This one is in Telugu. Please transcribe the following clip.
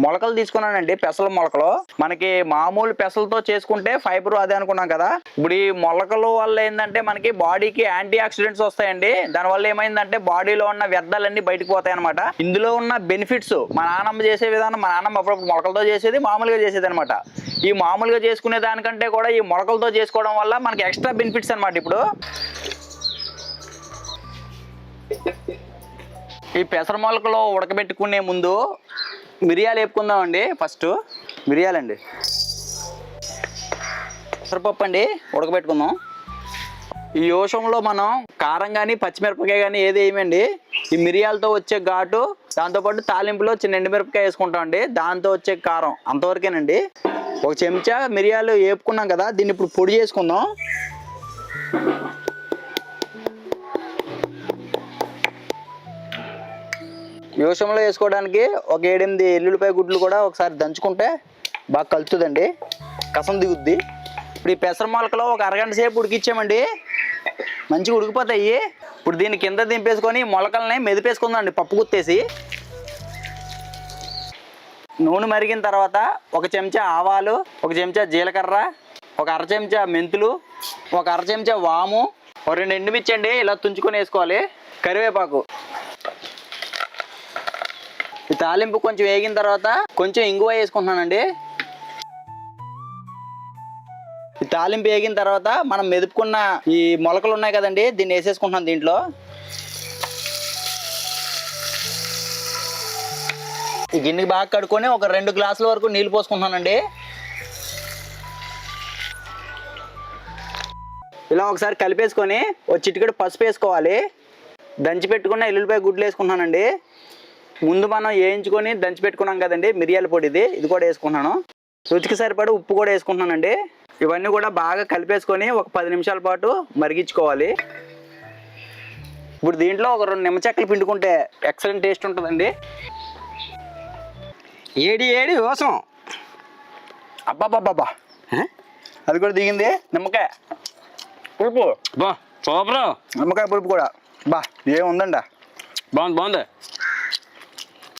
మొలకలు తీసుకున్నానండి, పెసల మొలకలు. మనకి మామూలు పెసలతో చేసుకుంటే ఫైబర్ అదే అనుకున్నాం కదా. ఇప్పుడు ఈ మొలకల వల్ల ఏంటంటే మనకి బాడీకి యాంటీ ఆక్సిడెంట్స్ వస్తాయండి. దానివల్ల ఏమైందంటే బాడీలో ఉన్న వ్యర్థాలన్నీ బయటకు పోతాయి అనమాట. ఇందులో ఉన్న బెనిఫిట్స్ మా నాన్నమ్మ చేసే విధానం, మా నాన్నమ్మ అప్పుడప్పుడు మొలకలతో చేసేది, మామూలుగా చేసేది అనమాట. ఈ మామూలుగా చేసుకునే దానికంటే కూడా ఈ మొలకలతో చేసుకోవడం వల్ల మనకి ఎక్స్ట్రా బెనిఫిట్స్ అనమాట. ఇప్పుడు ఈ పెసర మొలకలు ఉడకబెట్టుకునే ముందు మిరియాలు వేపుకుందామండి. ఫస్ట్ మిరియాలండి, పెసరపప్పు అండి ఉడకబెట్టుకుందాం. ఈ యోషంలో మనం కారం కానీ పచ్చిమిరపకాయ కానీ ఏది వేయమండి. ఈ మిరియాలతో వచ్చే ఘాటు, దాంతోపాటు తాలింపులో చిన్న ఎండుమిరపకాయ వేసుకుంటాం అండి, దాంతో వచ్చే కారం అంతవరకేనండి. ఒక చెంచా మిరియాలు వేపుకున్నాం కదా, దీన్ని ఇప్పుడు పొడి చేసుకుందాం. యోషంలో వేసుకోవడానికి ఒక 7-8 ఎల్లుల్లిపాయ గుడ్లు కూడా ఒకసారి దంచుకుంటే బాగా కలుతుందండి, కసం దిగుద్ది. ఇప్పుడు ఈ పెసర మొలకలో ఒక అరగంట సేపు ఉడికిచ్చామండి, మంచిగా ఉడికిపోతాయి. ఇప్పుడు దీన్ని కింద దింపేసుకొని మొలకల్ని మెదిపేసుకుందామండి పప్పు గుత్తేసి. నూనె మరిగిన తర్వాత ఒక చెంచా ఆవాలు, ఒక చెంచా జీలకర్ర, ఒక అర చెంచా మెంతులు, ఒక అర చెంచా వాము, ఒక 2 ఎండుమిర్చి అండి ఇలా తుంచుకొని వేసుకోవాలి, కరివేపాకు. ఈ తాలింపు కొంచెం వేగిన తర్వాత కొంచెం ఇంగువ వేసుకుంటున్నానండి. ఈ తాలింపు వేగిన తర్వాత మనం మెదుపుకున్న ఈ మొలకలు ఉన్నాయి కదండి, దీన్ని వేసేసుకుంటున్నాను దీంట్లో. ఈ గిన్నెకి బాగా కడుక్కొని ఒక 2 గ్లాసుల వరకు నీళ్ళు పోసుకుంటున్నానండి. ఇలా ఒకసారి కలిపేసుకొని ఒక చిటికెడు పసుపు వేసుకోవాలి. దంచి పెట్టుకున్న ఎల్లుల్లిపాయ గుడ్లు వేసుకుంటున్నానండి. ముందు మనం వేయించుకొని దంచి పెట్టుకున్నాం కదండి మిరియాల పొడిది, ఇది కూడా వేసుకుంటున్నాను. రుచికి సరిపడి ఉప్పు కూడా వేసుకుంటున్నానండి. ఇవన్నీ కూడా బాగా కలిపేసుకొని ఒక 10 నిమిషాల పాటు మరిగించుకోవాలి. ఇప్పుడు దీంట్లో ఒక 2 నిమ్మ చెక్కలు పిండుకుంటే ఎక్సలెంట్ టేస్ట్ ఉంటుందండి. ఏడి కోసం అబ్బాబ్బాబ్బా, అది కూడా దిగింది. నిమ్మకాయ పులుపు, బా సూపర్. నిమ్మకాయ పులుపు కూడా బా ఏముందండి. బాగుంది.